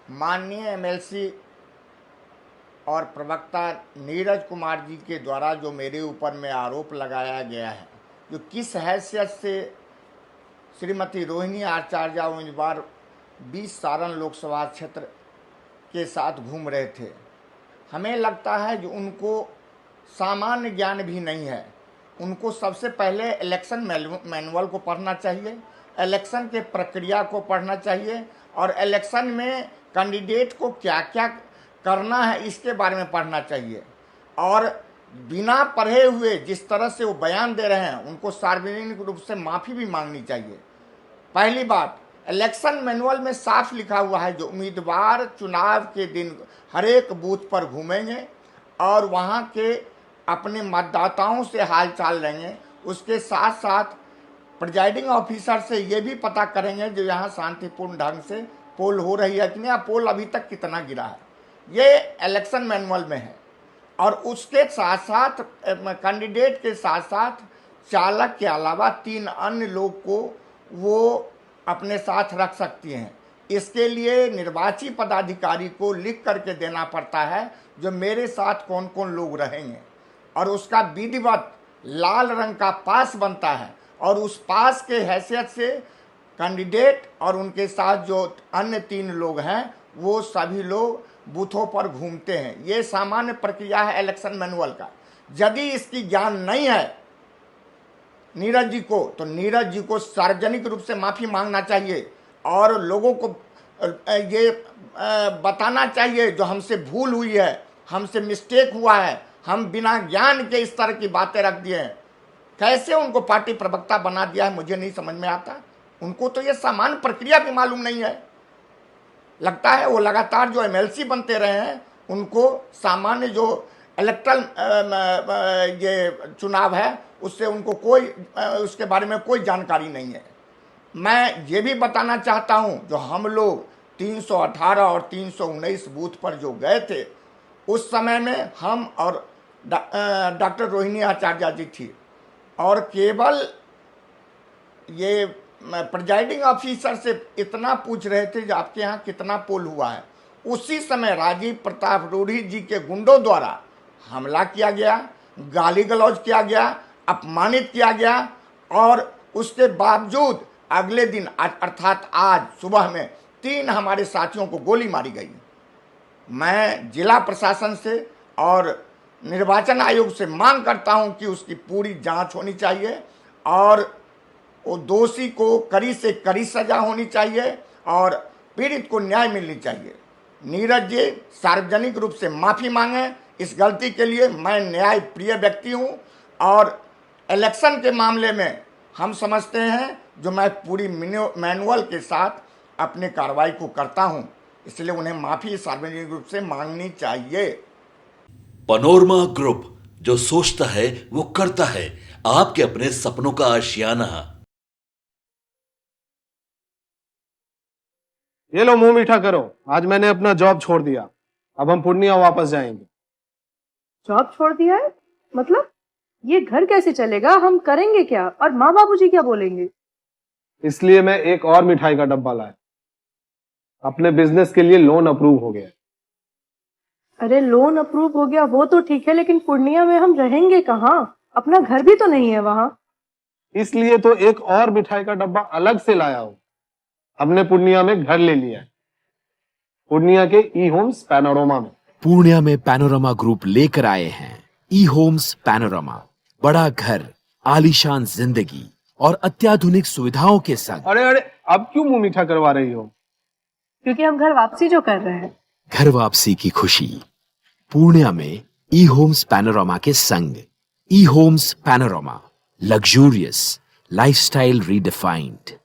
माननीय एमएलसी और प्रवक्ता नीरज कुमार जी के द्वारा जो मेरे ऊपर में आरोप लगाया गया है, जो किस हैसियत से श्रीमती रोहिणी आचार्य उम्मीदवार 20 सारण लोकसभा क्षेत्र के साथ घूम रहे थे, हमें लगता है जो उनको सामान्य ज्ञान भी नहीं है। उनको सबसे पहले इलेक्शन मैनुअल को पढ़ना चाहिए, इलेक्शन के प्रक्रिया को पढ़ना चाहिए और इलेक्शन में कैंडिडेट को क्या क्या करना है इसके बारे में पढ़ना चाहिए। और बिना पढ़े हुए जिस तरह से वो बयान दे रहे हैं, उनको सार्वजनिक रूप से माफ़ी भी मांगनी चाहिए। पहली बात, इलेक्शन मैनुअल में साफ लिखा हुआ है जो उम्मीदवार चुनाव के दिन हर एक बूथ पर घूमेंगे और वहाँ के अपने मतदाताओं से हालचाल लेंगे। उसके साथ साथ प्रिजाइडिंग ऑफिसर से ये भी पता करेंगे जो यहाँ शांतिपूर्ण ढंग से पोल हो रही है कि नहीं, पोल अभी तक कितना गिरा है, ये इलेक्शन मैनुअल में है। और उसके साथ साथ कैंडिडेट के साथ साथ चालक के अलावा 3 अन्य लोग को वो अपने साथ रख सकती हैं। इसके लिए निर्वाची पदाधिकारी को लिख करके देना पड़ता है जो मेरे साथ कौन कौन लोग रहेंगे, और उसका विधिवत लाल रंग का पास बनता है और उस पास के हैसियत से कैंडिडेट और उनके साथ जो अन्य 3 लोग हैं वो सभी लोग बूथों पर घूमते हैं। ये सामान्य प्रक्रिया है इलेक्शन मैनुअल का। यदि इसकी ज्ञान नहीं है नीरज जी को, तो नीरज जी को सार्वजनिक रूप से माफ़ी मांगना चाहिए और लोगों को ये बताना चाहिए जो हमसे भूल हुई है, हमसे मिस्टेक हुआ है, हम बिना ज्ञान के इस तरह की बातें रख दिए हैं। कैसे उनको पार्टी प्रवक्ता बना दिया है मुझे नहीं समझ में आता। उनको तो ये सामान्य प्रक्रिया भी मालूम नहीं है। लगता है वो लगातार जो एमएलसी बनते रहे हैं उनको सामान्य जो इलेक्ट्रल ये चुनाव है उससे उनको कोई उसके बारे में कोई जानकारी नहीं है। मैं ये भी बताना चाहता हूं जो हम लोग 318 और 319 बूथ पर जो गए थे उस समय में हम और डॉक्टर रोहिणी आचार्य जी थी और केवल ये प्रिजाइडिंग ऑफिसर से इतना पूछ रहे थे जो आपके यहाँ कितना पोल हुआ है। उसी समय राजीव प्रताप रूढ़ी जी के गुंडों द्वारा हमला किया गया, गाली गलौज किया गया, अपमानित किया गया और उसके बावजूद अगले दिन अर्थात आज सुबह में 3 हमारे साथियों को गोली मारी गई। मैं जिला प्रशासन से और निर्वाचन आयोग से मांग करता हूं कि उसकी पूरी जांच होनी चाहिए और वो दोषी को कड़ी से कड़ी सजा होनी चाहिए और पीड़ित को न्याय मिलनी चाहिए। नीरज जी सार्वजनिक रूप से माफ़ी मांगे इस गलती के लिए। मैं न्याय प्रिय व्यक्ति हूं और इलेक्शन के मामले में हम समझते हैं जो मैं पूरी मैनुअल के साथ अपने कार्रवाई को करता हूं, इसलिए उन्हें माफ़ी सार्वजनिक रूप से मांगनी चाहिए। पैनोरमा ग्रुप, जो सोचता है वो करता है। आपके अपने सपनों का आशियाना। ये लो मुंह मीठा करो, आज मैंने अपना जॉब छोड़ दिया, अब हम पूर्णिया वापस जाएंगे। जॉब छोड़ दिया है? मतलब ये घर कैसे चलेगा? हम करेंगे क्या? और माँ बाबूजी क्या बोलेंगे? इसलिए मैं एक और मिठाई का डब्बा लाया। अपने बिजनेस के लिए लोन अप्रूव हो गया। अरे लोन अप्रूव हो गया वो तो ठीक है, लेकिन पूर्णिया में हम रहेंगे कहाँ? अपना घर भी तो नहीं है वहां। इसलिए तो एक और मिठाई का डब्बा अलग से लाया हूं। हमने पूर्णिया में घर ले लिया है, पूर्णिया के ई होम्स पैनोरमा में। पूर्णिया में पैनोरमा ग्रुप लेकर आए हैं ई होम्स पैनोरमा। बड़ा घर, आलीशान जिंदगी और अत्याधुनिक सुविधाओं के संग। अरे अब क्यों मुंह मीठा करवा रही हो? क्योंकि हम घर वापसी जो कर रहे हैं। घर वापसी की खुशी पूर्णिया में ई होम्स पैनोरमा के संग। E Homes Panorama, luxurious lifestyle redefined.